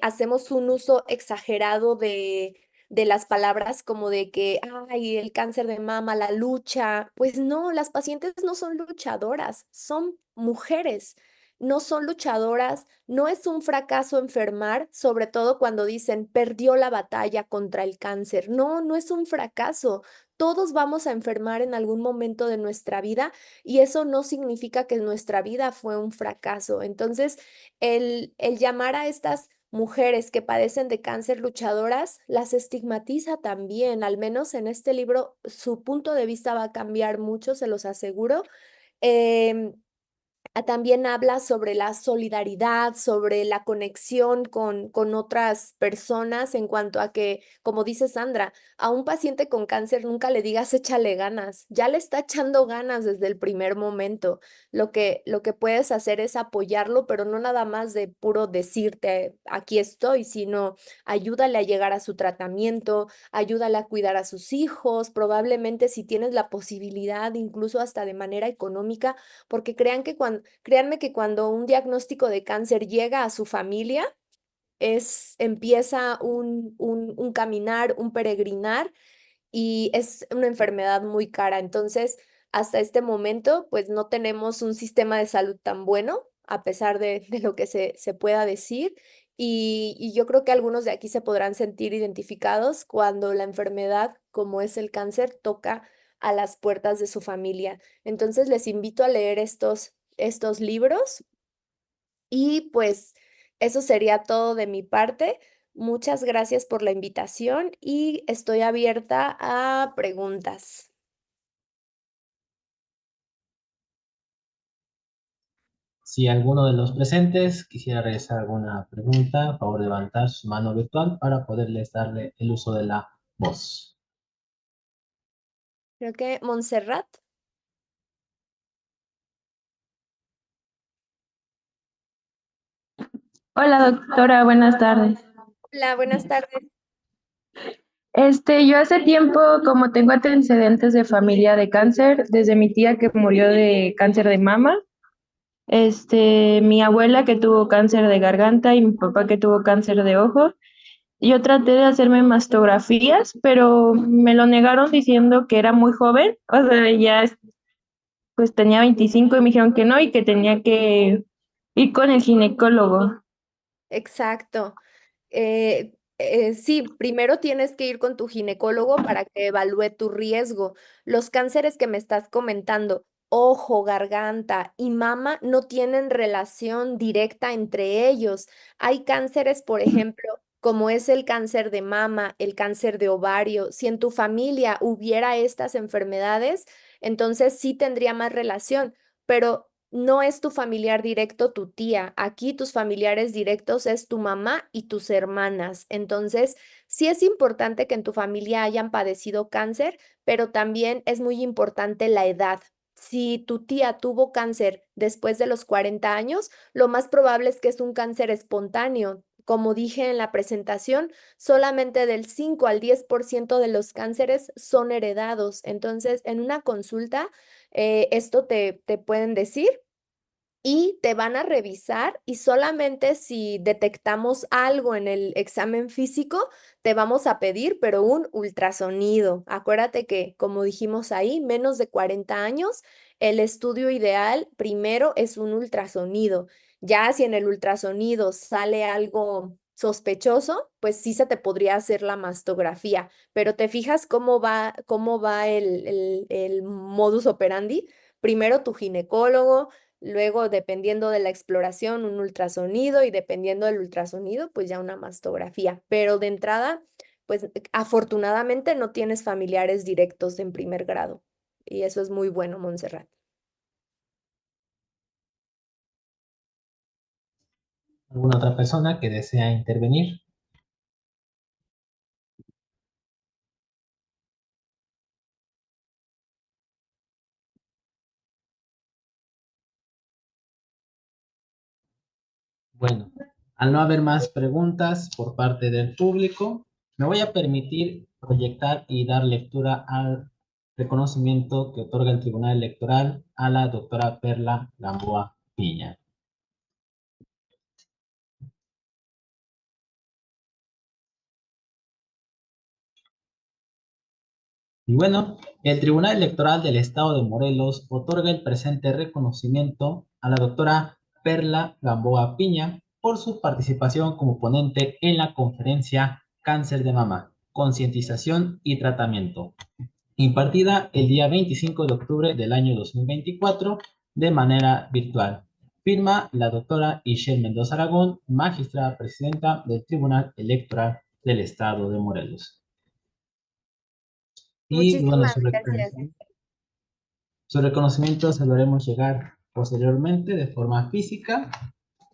Hacemos un uso exagerado de las palabras como de que, ay, el cáncer de mama, la lucha. Pues no, las pacientes no son luchadoras, son mujeres. No son luchadoras, no es un fracaso enfermar, sobre todo cuando dicen perdió la batalla contra el cáncer. No, no es un fracaso. Todos vamos a enfermar en algún momento de nuestra vida y eso no significa que nuestra vida fue un fracaso. Entonces, el llamar a estas mujeres que padecen de cáncer luchadoras las estigmatiza también, al menos en este libro su punto de vista va a cambiar mucho, se los aseguro. Em, También habla sobre la solidaridad, sobre la conexión con otras personas en cuanto a que, como dice Sandra, a un paciente con cáncer nunca le digas échale ganas, ya le está echando ganas desde el primer momento. Lo que puedes hacer es apoyarlo, pero no nada más de puro decirte aquí estoy, sino ayúdale a llegar a su tratamiento, ayúdale a cuidar a sus hijos, probablemente si tienes la posibilidad, incluso hasta de manera económica porque créanme que cuando un diagnóstico de cáncer llega a su familia, empieza un caminar, un peregrinar y es una enfermedad muy cara. Entonces, hasta este momento, pues no tenemos un sistema de salud tan bueno, a pesar de lo que se pueda decir. Y yo creo que algunos de aquí se podrán sentir identificados cuando la enfermedad, como es el cáncer, toca a las puertas de su familia. Entonces les invito a leer estos libros y pues eso sería todo de mi parte. Muchas gracias por la invitación y estoy abierta a preguntas. Si alguno de los presentes quisiera realizar alguna pregunta, por favor levantar su mano virtual para poderles darle el uso de la voz. Creo que Montserrat. Hola doctora, buenas tardes. Hola, buenas tardes. Yo hace tiempo, como tengo antecedentes de familia de cáncer, desde mi tía que murió de cáncer de mama, mi abuela que tuvo cáncer de garganta y mi papá que tuvo cáncer de ojo, yo traté de hacerme mastografías, pero me lo negaron diciendo que era muy joven, o sea, pues tenía 25 y me dijeron que no y que tenía que ir con el ginecólogo. Exacto. Sí, primero tienes que ir con tu ginecólogo para que evalúe tu riesgo. Los cánceres que me estás comentando, ojo, garganta y mama, no tienen relación directa entre ellos. Hay cánceres, por ejemplo, como es el cáncer de mama, el cáncer de ovario. Si en tu familia hubiera estas enfermedades, entonces sí tendría más relación, pero no es tu familiar directo tu tía. Aquí tus familiares directos es tu mamá y tus hermanas. Entonces, sí es importante que en tu familia hayan padecido cáncer, pero también es muy importante la edad. Si tu tía tuvo cáncer después de los 40 años, lo más probable es que es un cáncer espontáneo. Como dije en la presentación, solamente del 5 al 10% de los cánceres son heredados. Entonces, en una consulta, esto te pueden decir y te van a revisar y solamente si detectamos algo en el examen físico, te vamos a pedir, pero un ultrasonido. Acuérdate que, como dijimos ahí, menos de 40 años, el estudio ideal primero es un ultrasonido. Ya si en el ultrasonido sale algo sospechoso, pues sí se te podría hacer la mastografía, pero te fijas cómo va el modus operandi. Primero tu ginecólogo. Luego, dependiendo de la exploración, un ultrasonido y dependiendo del ultrasonido, pues ya una mastografía. Pero de entrada, pues afortunadamente no tienes familiares directos en primer grado. Y eso es muy bueno, Montserrat. ¿Alguna otra persona que desea intervenir? Bueno, al no haber más preguntas por parte del público, me voy a permitir proyectar y dar lectura al reconocimiento que otorga el Tribunal Electoral a la doctora Perla Gamboa Piña. Y bueno, el Tribunal Electoral del Estado de Morelos otorga el presente reconocimiento a la doctora Perla Gamboa Piña por su participación como ponente en la conferencia Cáncer de Mama, Concientización y Tratamiento, impartida el día 25 de octubre del año 2024 de manera virtual. Firma la doctora Ishel Mendoza Aragón, magistrada presidenta del Tribunal Electoral del Estado de Morelos. Y bueno, Muchísimas gracias. su reconocimiento se lo haremos llegar posteriormente de forma física.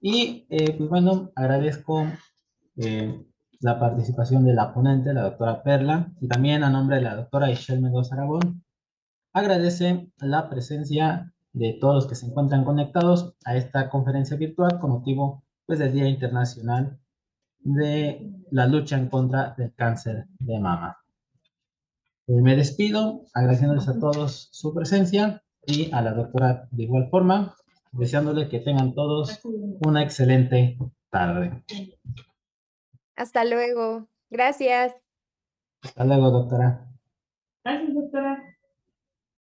Y pues bueno, agradezco eh, la participación de la ponente, la doctora Perla, y también a nombre de la doctora Ishel Mendoza Aragón, agradece la presencia de todos los que se encuentran conectados a esta conferencia virtual con motivo pues, del Día Internacional de la lucha en contra del cáncer de mama. Me despido agradeciéndoles a todos su presencia y a la doctora de igual forma, deseándole que tengan todos una excelente tarde. Hasta luego. Gracias. Hasta luego, doctora. Gracias, doctora.